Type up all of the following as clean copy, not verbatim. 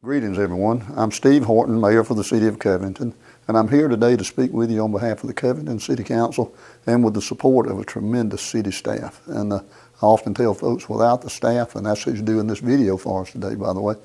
Greetings, everyone. I'm Steve Horton, Mayor for the City of Covington, and I'm here today to speak with you on behalf of the Covington City Council and with the support of a tremendous city staff. And I often tell folks, without the staff, and that's who's doing this video for us today, by the way,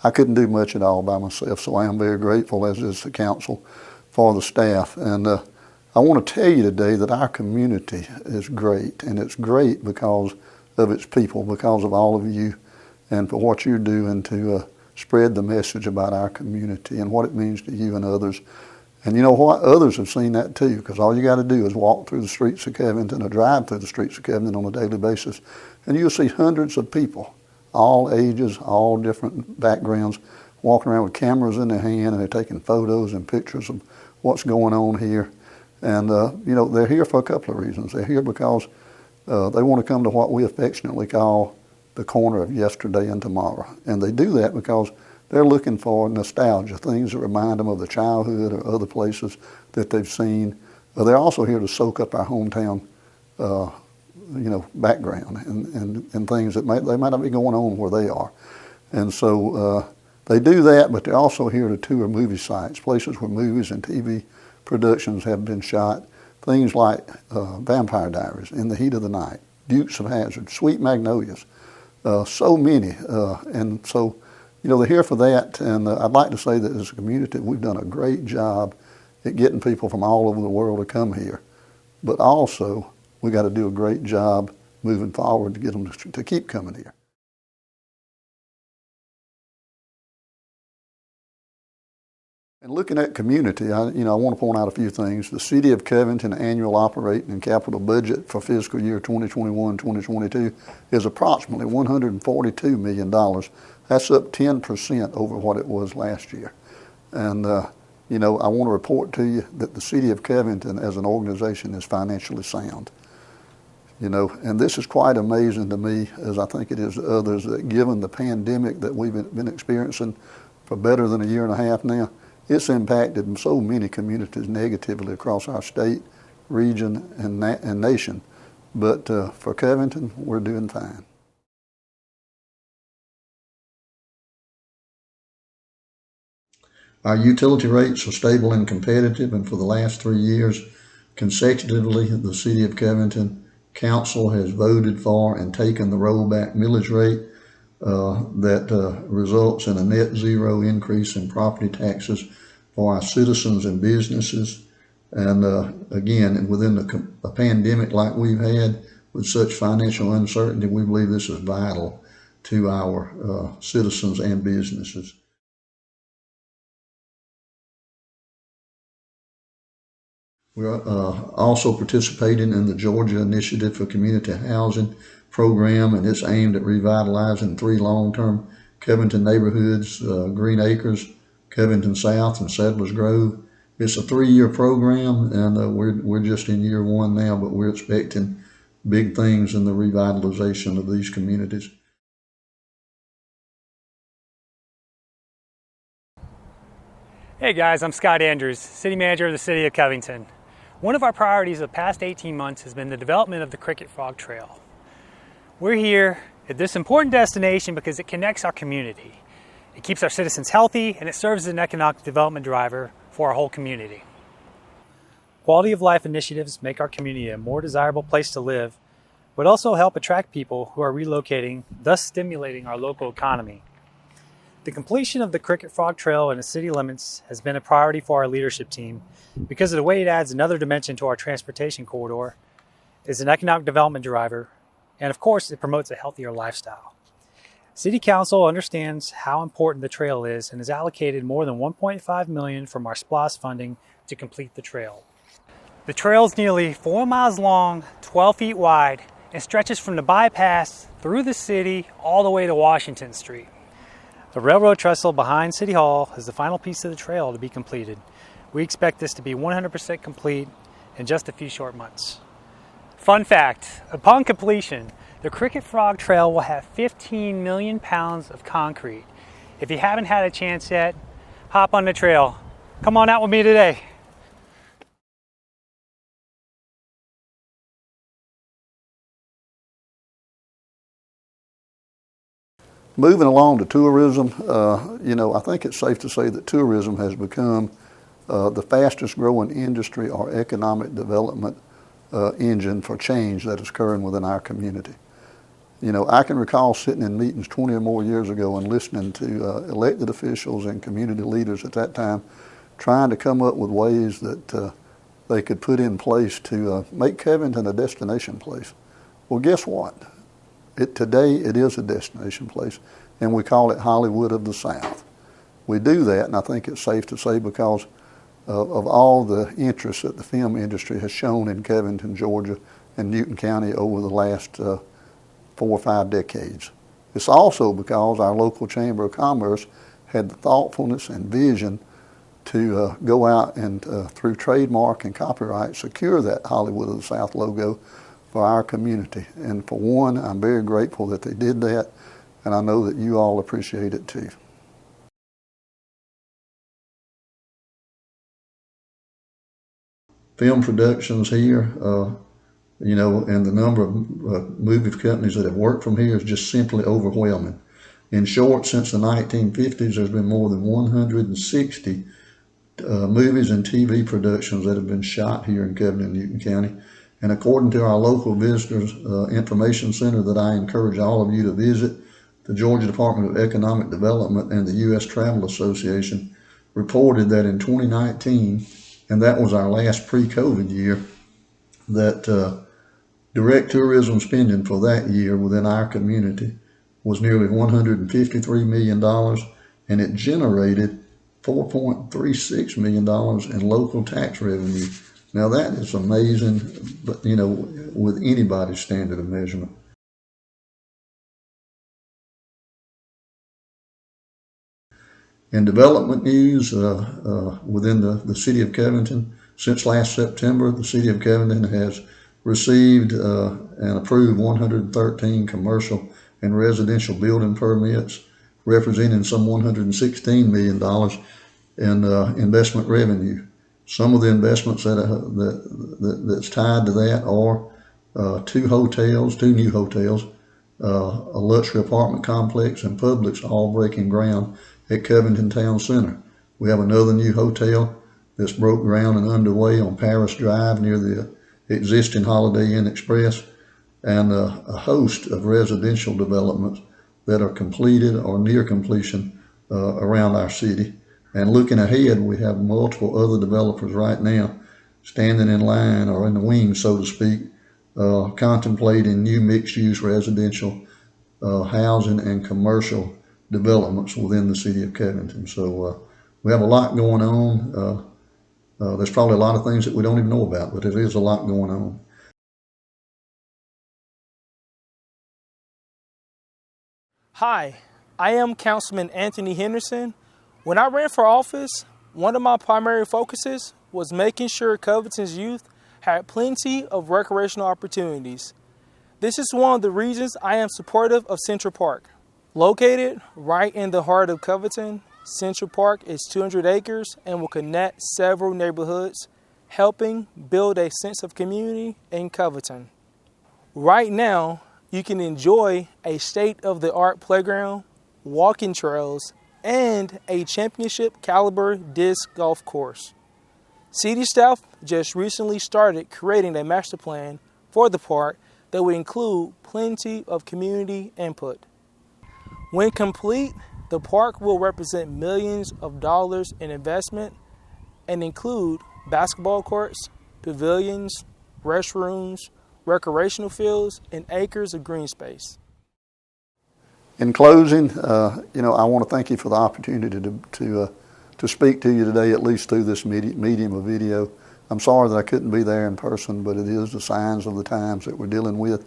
I couldn't do much at all by myself, so I am very grateful, as is the council, for the staff. And I want to tell you today that our community is great, and it's great because of its people, because of all of you, and for what you're doing to spread the message about our community and what it means to you and others. And you know what? Others have seen that too, because all you got to do is walk through the streets of Covington or drive through the streets of Covington on a daily basis, and you'll see hundreds of people, all ages, all different backgrounds, walking around with cameras in their hand, and they're taking photos and pictures of what's going on here. And you know, they're here for a couple of reasons. They're here because they want to come to what we affectionately call the corner of yesterday and tomorrow. And they do that because they're looking for nostalgia, things that remind them of the childhood or other places that they've seen. They're also here to soak up our hometown, background and things that they might not be going on where they are. And so they do that, but they're also here to tour movie sites, places where movies and TV productions have been shot, things like Vampire Diaries, In the Heat of the Night, Dukes of Hazzard, Sweet Magnolias, so many. And so, you know, they're here for that. And I'd like to say that as a community, we've done a great job at getting people from all over the world to come here. But also, we got to do a great job moving forward to get them to keep coming here. And looking at community, I want to point out a few things. The City of Covington annual operating and capital budget for fiscal year 2021-2022 is approximately $142 million. That's up 10% over what it was last year. And, I want to report to you that the City of Covington as an organization is financially sound. And this is quite amazing to me, as I think it is to others, that given the pandemic that we've been experiencing for better than a year and a half now, it's impacted so many communities negatively across our state, region, and nation. But for Covington, we're doing fine. Our utility rates are stable and competitive, and for the last 3 years consecutively, the City of Covington Council has voted for and taken the rollback millage rate that results in a net zero increase in property taxes for our citizens and businesses. And again, within a pandemic like we've had with such financial uncertainty, we believe this is vital to our citizens and businesses. We're also participating in the Georgia Initiative for Community Housing program, and it's aimed at revitalizing 3 long-term Covington neighborhoods, Green Acres, Covington South, and Settlers Grove. It's a 3-year program, and we're just in year 1 now, but we're expecting big things in the revitalization of these communities. Hey guys, I'm Scott Andrews, City Manager of the City of Covington. One of our priorities of the past 18 months has been the development of the Cricket Frog Trail. We're here at this important destination because it connects our community. It keeps our citizens healthy, and it serves as an economic development driver for our whole community. Quality of life initiatives make our community a more desirable place to live, but also help attract people who are relocating, thus stimulating our local economy. The completion of the Cricket Frog Trail in the city limits has been a priority for our leadership team because of the way it adds another dimension to our transportation corridor, is an economic development driver, and of course it promotes a healthier lifestyle. City Council understands how important the trail is and has allocated more than $1.5 million from our SPLOST funding to complete the trail. The trail is nearly 4 miles long, 12 feet wide, and stretches from the bypass through the city all the way to Washington Street. The railroad trestle behind City Hall is the final piece of the trail to be completed. We expect this to be 100% complete in just a few short months. Fun fact, upon completion, the Cricket Frog Trail will have 15 million pounds of concrete. If you haven't had a chance yet, hop on the trail. Come on out with me today. Moving along to tourism, I think it's safe to say that tourism has become the fastest growing industry or economic development engine for change that is occurring within our community. I can recall sitting in meetings 20 or more years ago and listening to elected officials and community leaders at that time trying to come up with ways that they could put in place to make Covington a destination place. Well, guess what? Today it is a destination place, and we call it Hollywood of the South. We do that, and I think it's safe to say because of all the interest that the film industry has shown in Covington, Georgia, and Newton County over the last 4 or 5 decades. It's also because our local Chamber of Commerce had the thoughtfulness and vision to go out and through trademark and copyright secure that Hollywood of the South logo for our community. And for one, I'm very grateful that they did that, and I know that you all appreciate it too. Film productions here, and the number of movie companies that have worked from here is just simply overwhelming. In short, since the 1950s, there's been more than 160 movies and TV productions that have been shot here in Covington, Newton County. And according to our local visitors information center that I encourage all of you to visit, the Georgia Department of Economic Development and the U.S. Travel Association reported that in 2019, and that was our last pre-COVID year, that direct tourism spending for that year within our community was nearly $153 million, and it generated $4.36 million in local tax revenue. Now that is amazing, but with anybody's standard of measurement. In development news, within the City of Covington, since last September, the City of Covington has received and approved 113 commercial and residential building permits, representing some $116 million in investment revenue. Some of the investments that's tied to that are 2 new hotels, a luxury apartment complex, and Publix, all breaking ground at Covington Town Center. We have another new hotel that's broke ground and underway on Paris Drive near the existing Holiday Inn Express, and a host of residential developments that are completed or near completion around our city. And looking ahead, we have multiple other developers right now standing in line or in the wings, so to speak, contemplating new mixed-use residential housing and commercial developments within the City of Covington. So we have a lot going on. There's probably a lot of things that we don't even know about, but there is a lot going on. Hi, I am Councilman Anthony Henderson. When I ran for office, one of my primary focuses was making sure Covington's youth had plenty of recreational opportunities. This is one of the reasons I am supportive of Central Park. Located right in the heart of Covington, Central Park is 200 acres and will connect several neighborhoods, helping build a sense of community in Covington. Right now, you can enjoy a state-of-the-art playground, walking trails, and a championship caliber disc golf course. City staff just recently started creating a master plan for the park that will include plenty of community input. When complete, the park will represent millions of dollars in investment and include basketball courts, pavilions, restrooms, recreational fields, and acres of green space. In closing, I want to thank you for the opportunity to speak to you today, at least through this medium of video. I'm sorry that I couldn't be there in person, but it is the signs of the times that we're dealing with.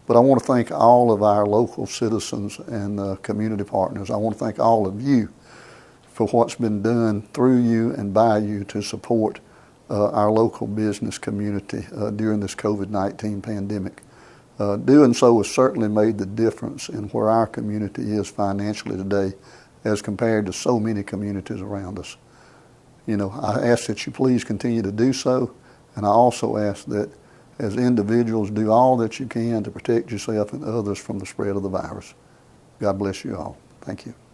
But I want to thank all of our local citizens and community partners. I want to thank all of you for what's been done through you and by you to support our local business community during this COVID-19 pandemic. Doing so has certainly made the difference in where our community is financially today as compared to so many communities around us. I ask that you please continue to do so, and I also ask that as individuals do all that you can to protect yourself and others from the spread of the virus. God bless you all. Thank you.